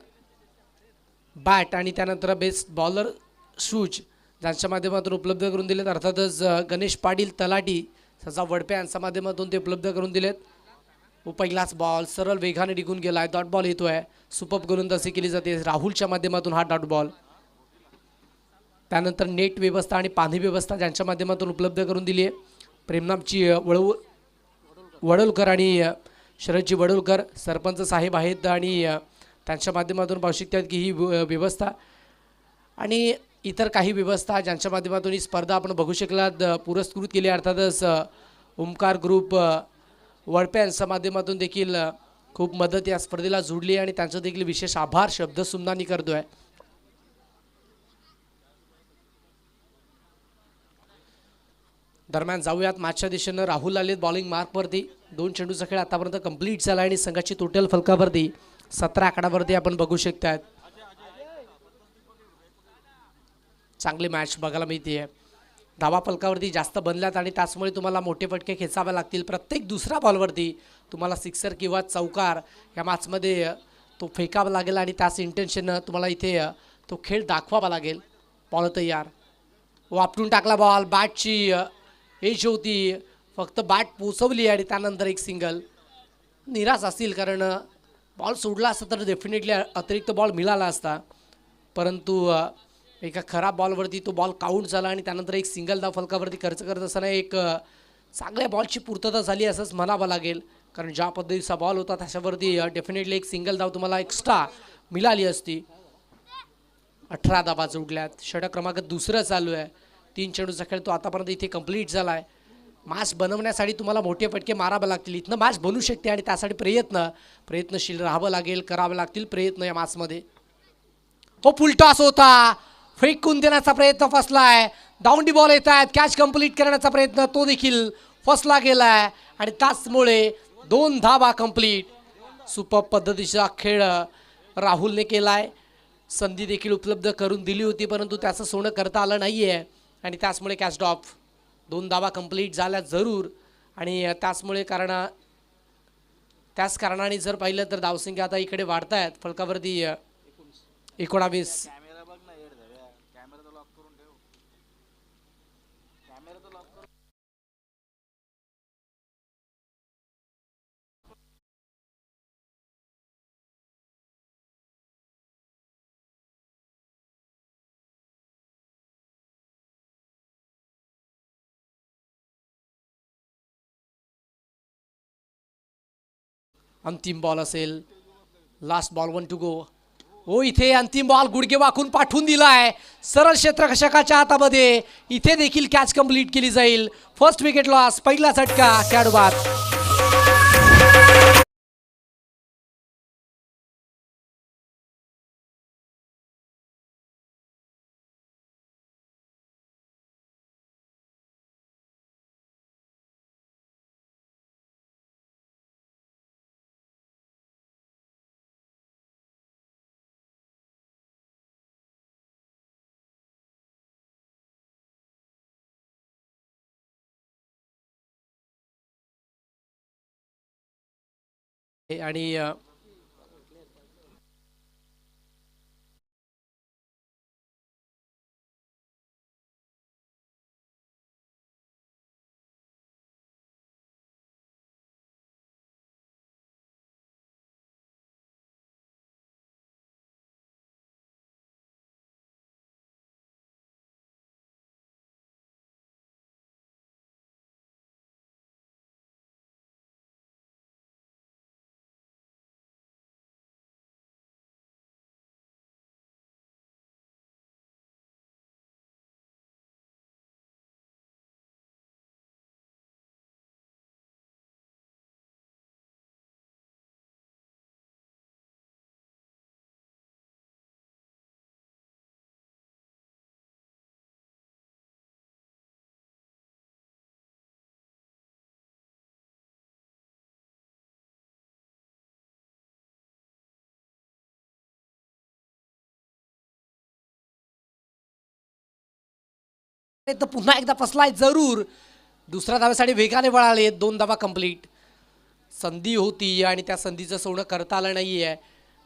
बॅट आणि त्यानंतर बेस्ट बॉलर शूज ज्यांच्या माध्यमातून उपलब्ध करून दिलेत. अर्थातच गणेश पाटील तलाटी सजा वडपे यांच्या माध्यमातून ते उपलब्ध करून दिलेत. व पहिलाच बॉल सरळ वेगाने निघून गेला आहे. डॉट बॉल येतो आहे. सुपर गोलंदाजी केली जाते राहुलच्या माध्यमातून हा डॉट बॉल. त्यानंतर नेट व्यवस्था आणि पाणी व्यवस्था ज्यांच्या माध्यमातून उपलब्ध करून दिली आहे प्रेमनाथजी वडोलकर आणि शरदजी वडोलकर सरपंच साहेब आहेत आणि त्यांच्या माध्यमातून पाहू शकतात की ही व्यवस्था आणि इतर काही व्यवस्था ज्यांच्या माध्यमातून ही स्पर्धा आपण बघू शकलात पुरस्कृत केली. अर्थातच ओमकार ग्रुप वडपे यांच्या माध्यमातून देखील खूप मदत या स्पर्धेला जोडली आणि त्यांचं देखील विशेष आभार शब्दसुमनांनी करतोय. दरम्यान जाऊयात मॅचच्या दिशेनं. राहुल आलेत बॉलिंग मार्कवरती. 2 चेंडूचा खेळ आतापर्यंत कंप्लीट झाला आणि संघाची टोटल फलकावरती 17 आकडावरती आपण बघू शकतात. चांगली मॅच बघायला मिळते. धावा फलकावरती जास्त बनल्यात आणि त्याचमुळे तुम्हाला मोठे फटके खेचावे लागतील. प्रत्येक दुसऱ्या बॉलवरती तुम्हाला सिक्सर किंवा चौकार या मॅचमध्ये तो फेकावा लागेल आणि त्याच इंटेन्शननं तुम्हाला इथे तो खेळ दाखवावा लागेल. बॉल तयार, वापरून टाकला बॉल. बॅटची एज होती, फक्त बॅट पोचवली आणि त्यानंतर एक सिंगल. निराश असतील कारण बॉल सोडला असता तर डेफिनेटली अतिरिक्त बॉल मिळाला असता, परंतु एका खराब बॉलवरती तो बॉल काउंट झाला आणि त्यानंतर एक सिंगल धाव फलकावरती खर्च करत असताना एक चांगल्या बॉलची पूर्तता झाली असंच म्हणावं लागेल. कारण ज्या पद्धतीचा बॉल होता त्याच्यावरती डेफिनेटली एक सिंगल धाव तुम्हाला एक्स्ट्रा मिळाली असती. 18 धावा जोडल्यात. षटक क्रमांक 2 चालू आहे. 3 चेंडूचा खेळ तो आतापर्यंत इथे कंप्लीट झाला आहे. मॅच बनवण्यासाठी तुम्हाला मोठे फटके मारावे लागतील. इथनं मॅच बनू शकते आणि त्यासाठी प्रयत्नशील राहावं लागेल, करावे लागतील प्रयत्न या मॅचमध्ये. फुल टॉस होता, फेकून देण्याचा प्रयत्न फसलाय. डाऊन डी बॉल येत आहेत, कॅच कंप्लीट करण्याचा प्रयत्न तो देखील फसला गेलाय आणि त्याचमुळे 2 धावा कंप्लीट. सुपर पद्धतीचा खेळ राहुलने केलाय. संधी देखील उपलब्ध करून दिली होती परंतु त्याचं सोनं करता आलं नाहीये आणि त्याचमुळे कॅच ड्रॉप. 2 धावा कंप्लीट झाल्या जरूर आणि त्याचमुळे त्याच कारणाने जर पाहिलं तर धावसंख्या आता इकडे वाढतायत. फलकावरती 19. अंतिम बॉल असेल. Last ball 1 to go. हो, इथे अंतिम बॉल गुडघे वाकून पाठवून दिलाय सरळ क्षेत्ररक्षकाच्या हातामध्ये. इथे देखील कॅच कंप्लीट केली जाईल. फर्स्ट विकेट लॉस, पहिला झटका खेळाडू बाद. आणि पुन्हा एकदा फसलाय जरूर. दुसऱ्या धावेसाठी वेगाने वळाले. 2 धावा कंप्लीट. संधी होती आणि त्या संधीचं सोनं करता आलं नाही आहे.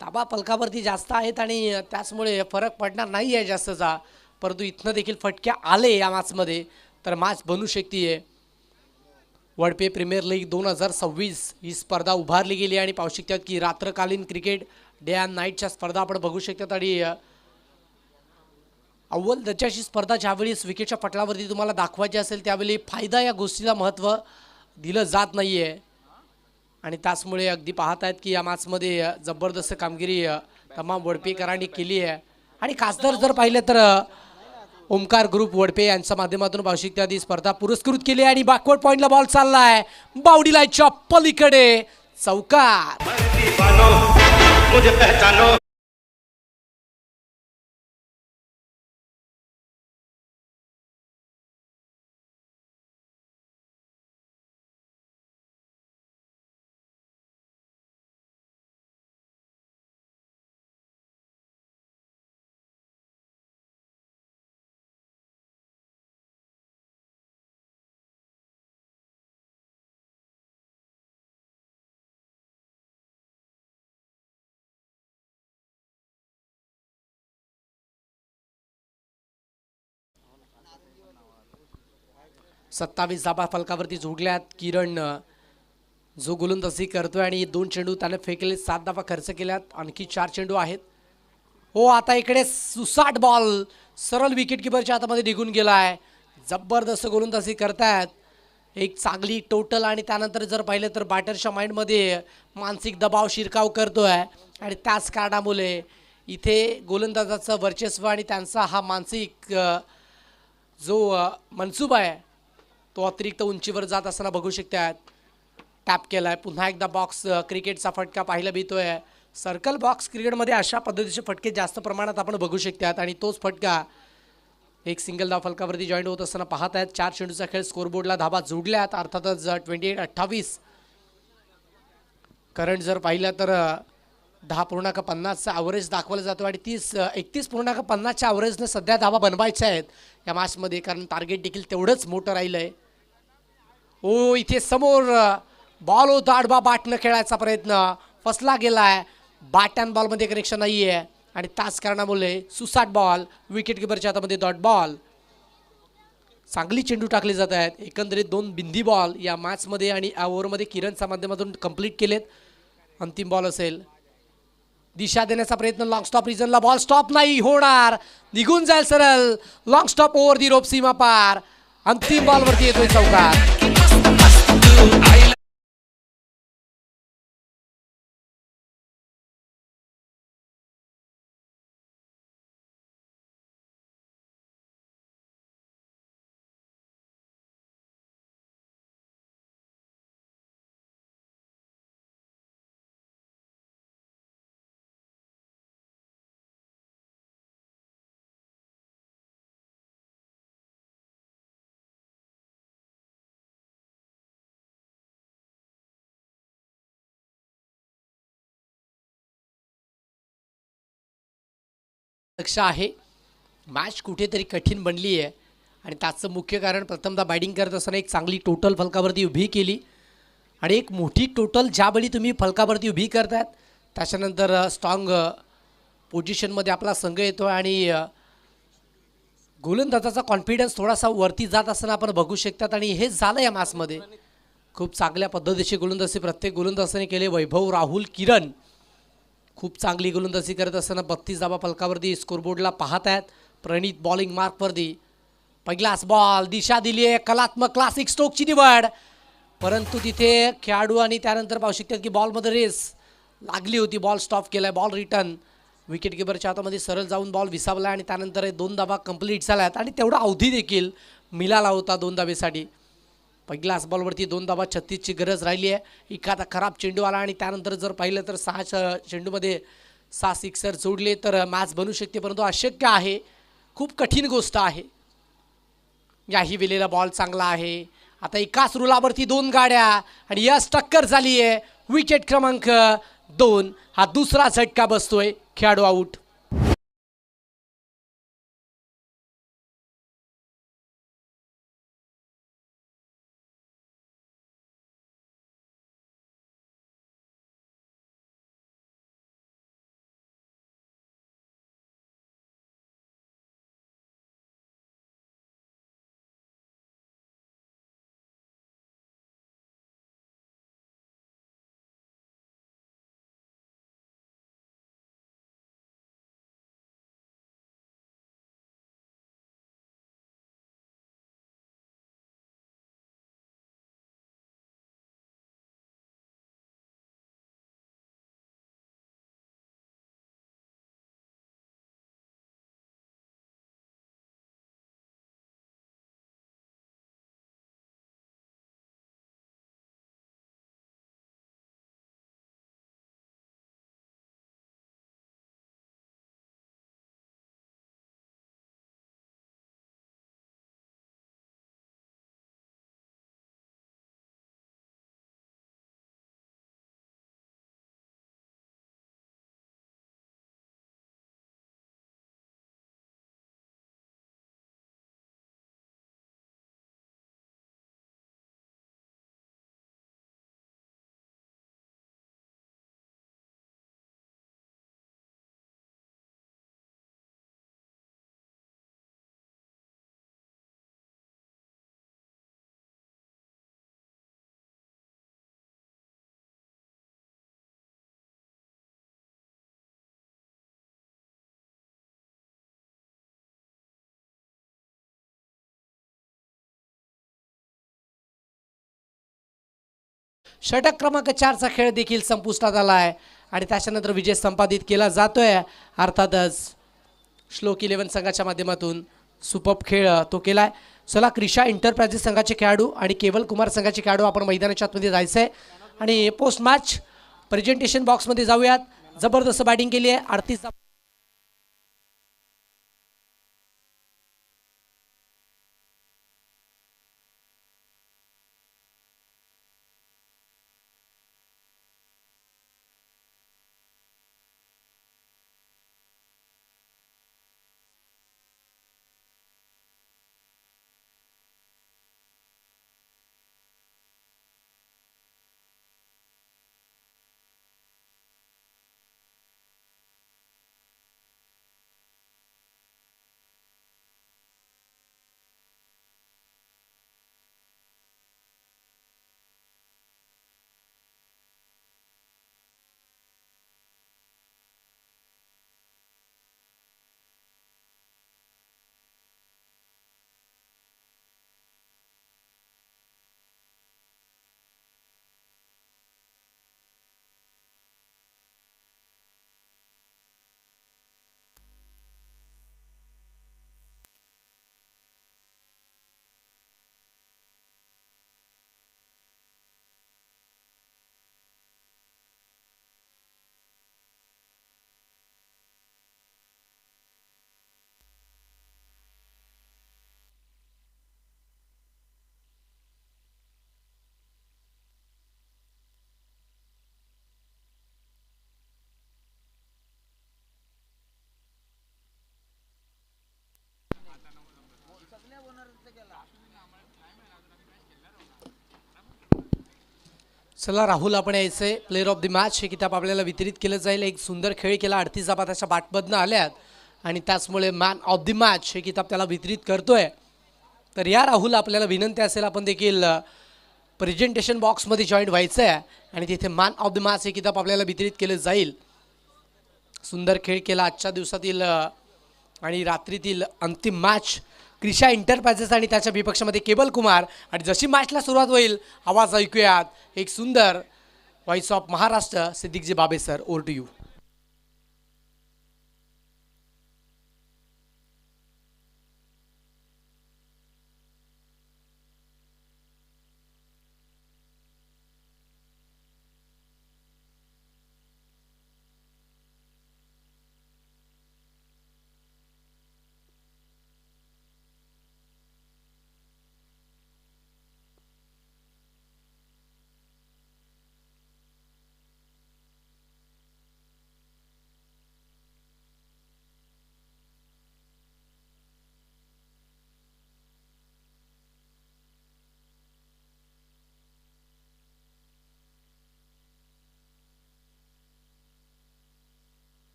धावा फलकावरती जास्त आहेत आणि त्याचमुळे फरक पडणार नाही आहे जास्तचा, परंतु इथनं देखील फटके आले या मॅचमध्ये तर मॅच बनू शकते. वडपे प्रीमियर लीग 2026 ही स्पर्धा उभारली गेली आणि पाहू शकतात की रात्रकालीन क्रिकेट डे अँड नाईटच्या स्पर्धा आपण बघू शकतात. आणि अव्वल दर्जाची स्पर्धा ज्यावेळी विकेटच्या पटलावरती तुम्हाला दाखवायची असेल त्यावेळी फायदा या गोष्टीला महत्त्व दिलं जात नाही आहे आणि त्याचमुळे अगदी पाहत आहेत की या मॅचमध्ये जबरदस्त कामगिरी तमाम वडपेकरांनी केली आहे. आणि खासदार जर पाहिलं तर ओमकार ग्रुप वडपे यांच्या माध्यमातून पाहू शकतात ही स्पर्धा पुरस्कृत केली आणि बॅकवर्ड पॉईंटला बॉल चाललाय. बावडीला पलीकडे चौकार. दीवानो मुझे पहचानो। सत्तावीस धाबा फलकावरती जोडल्यात. किरण जो गोलंदाजी करतोय आणि 2 चेंडू त्याने फेकले, 7 धाबा खर्च केल्यात. आणखी 4 चेंडू आहेत. हो, आता इकडे सुसाट बॉल सरळ विकेट किपरच्या हातामध्ये निघून गेलाय. जबरदस्त गोलंदाजी करतायत. एक चांगली टोटल आणि त्यानंतर जर पाहिलं तर बॅटरच्या माइंडमध्ये मानसिक दबाव शिरकाव करतोय आणि त्याच कारणामुळे इथे गोलंदाजाचं वर्चस्व आणि त्यांचा हा मानसिक जो मनसूबा आहे तो अतिरिक्त उंचीवर जात असताना बघू शकतात. टॅप केलाय. पुन्हा एकदा बॉक्स क्रिकेटचा फटका पाहायला मिळतोय. सर्कल बॉक्स क्रिकेटमध्ये अशा पद्धतीचे फटके जास्त प्रमाणात आपण बघू शकतात आणि तोच फटका एक सिंगल धाव फलकावरती जॉईंट होत असताना पाहत आहेत. 4 चेंडूचा खेळ, स्कोरबोर्डला धाबा जोडल्यात. अर्थातच 28-28 करंट जर पाहिलं तर 10.50चा ॲव्हरेज दाखवला जातो आणि 31.50च्या ॲव्हरेजनं सध्या धाबा बनवायच्या आहेत या मॅचमध्ये, कारण टार्गेट देखील तेवढंच मोठं राहिलं आहे. ओ, इथे समोर बॉल होता आडवा, बॅटनं खेळायचा प्रयत्न फसला गेलाय. बॅट अँड बॉलमध्ये कनेक्शन नाही आहे आणि त्याच कारणामुळे सुसाट बॉल, विकेट किपरच्या हातामध्ये डॉट बॉल. चांगली चेंडू टाकले जात आहेत. एकंदरीत 2 बिंदी बॉल या मॅचमध्ये आणि या ओव्हरमध्ये किरणच्या माध्यमातून कंप्लीट केलेत. अंतिम बॉल असेल. दिशा देण्याचा प्रयत्न, लॉंग स्टॉप रिजनला, बॉल स्टॉप नाही होणार, निघून जाईल सरळ. लॉंग स्टॉप ओव्हर दी रोप, सीमा पार. अंतिम बॉलवरती येतोय चौकार. लक्ष आहे. मॅच कुठेतरी कठीण बनली आहे आणि त्याचं मुख्य कारण प्रथमतः बॅटिंग करत असताना एक चांगली टोटल फलकावरती उभी केली आणि एक मोठी टोटल ज्यावेळी तुम्ही फलकावरती उभी करतायत त्याच्यानंतर स्ट्रॉंग पोझिशनमध्ये आपला संघ येतो आणि गोलंदाजाचा कॉन्फिडन्स थोडासा वरती जात असताना आपण बघू शकतात आणि हे झालं या मॅचमध्ये. खूप चांगल्या पद्धतीची गोलंदाजी प्रत्येक गोलंदाजाने केले. वैभव, राहुल, किरण खूप चांगली गोलंदाजी करत असताना 32 धाबा फलकावरती स्कोरबोर्डला पाहत आहेत. प्रणित बॉलिंग मार्कवरती. पहिलाच बॉल, दिशा दिली आहे, कलात्मक क्लासिक स्ट्रोकची निवड, परंतु तिथे खेळाडू आणि त्यानंतर पाहू शकतात की बॉलमध्ये रेस लागली होती. बॉल स्टॉप केलाय. बॉल रिटर्न विकेट किपरच्या हातामध्ये सरळ जाऊन बॉल विसावला आणि त्यानंतर 2 धाबा कंप्लीट झाल्यात आणि तेवढा अवधी देखील मिळाला होता 2 धाबेसाठी. पहिल्याच बॉलवरती 2 धाबा, 36ची गरज राहिली आहे. एखादा खराब चेंडू आला आणि त्यानंतर जर पाहिलं तर 6 चेंडूमध्ये 6 सिक्सर जोडले तर मॅच बनू शकते, परंतु अशक्य आहे. खूप कठीण गोष्ट आहे. याही वेळेला बॉल चांगला आहे. आता एकाच रुलावरती 2 गाड्या आणि यस टक्कर झाली आहे. विकेट क्रमांक 2 हा दुसरा झटका बसतोय. खेळाडू आऊट. षटक क्रमांक 4चा खेळ देखील संपुष्टात आला आहे आणि त्याच्यानंतर विजय संपादित केला जातोय. अर्थातच श्लोक 11 संघाच्या माध्यमातून सुपर्ब खेळ तो केलाय. चला क्रिशा एंटरप्राइजेस संघाचे खेळाडू आणि केवल कुमार संघाचे खेळाडू आपण मैदानाच्या आतमध्ये जायचं आहे आणि पोस्ट मॅच प्रेझेंटेशन बॉक्समध्ये जाऊयात. जबरदस्त बॅटिंग केली आहे. 38 चला राहुल आपण यायचंय. प्लेअर ऑफ द मॅच हे किताब आपल्याला वितरित केलं जाईल. एक सुंदर खेळ केला. 38 धावा त्याच्या बॅटमधनं आल्यात आणि त्याचमुळे मॅन ऑफ द मॅच हे किताब त्याला वितरित करतोय. तर या राहुल आपल्याला विनंती असेल आपण देखील प्रेझेंटेशन बॉक्समध्ये जॉईन व्हायचं आहे आणि तिथे मॅन ऑफ द मॅच हे किताब आपल्याला वितरित केलं जाईल. सुंदर खेळ केला आजच्या दिवसातील आणि रात्रीतील अंतिम मॅच क्रिशा एंटरप्राइजेस आणि त्याच्या विपक्षामध्ये केवल कुमार. आणि जशी मॅचला सुरुवात होईल आवाज ऐकूयात एक सुंदर व्हॉइस ऑफ महाराष्ट्र सिद्दीकजी बाबे sir. Over to you.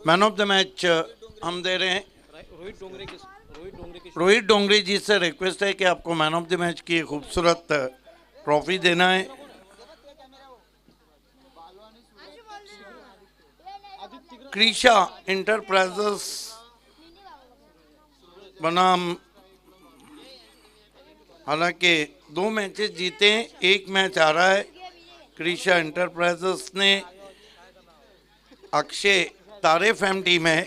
Man of the match हम दे रहे हैं रोहित डोंगरे जी से रिक्वेस्ट है कि आपको मैन ऑफ द मैच की एक खूबसूरत ट्रॉफी देना है. क्रिशा इंटरप्राइजेस बनाम हालांकि 2 मैचेस जीते हैं, 1 मैच आ रहा है. क्रिशा इंटरप्राइजेस ने अक्षय तारे फैम टीम है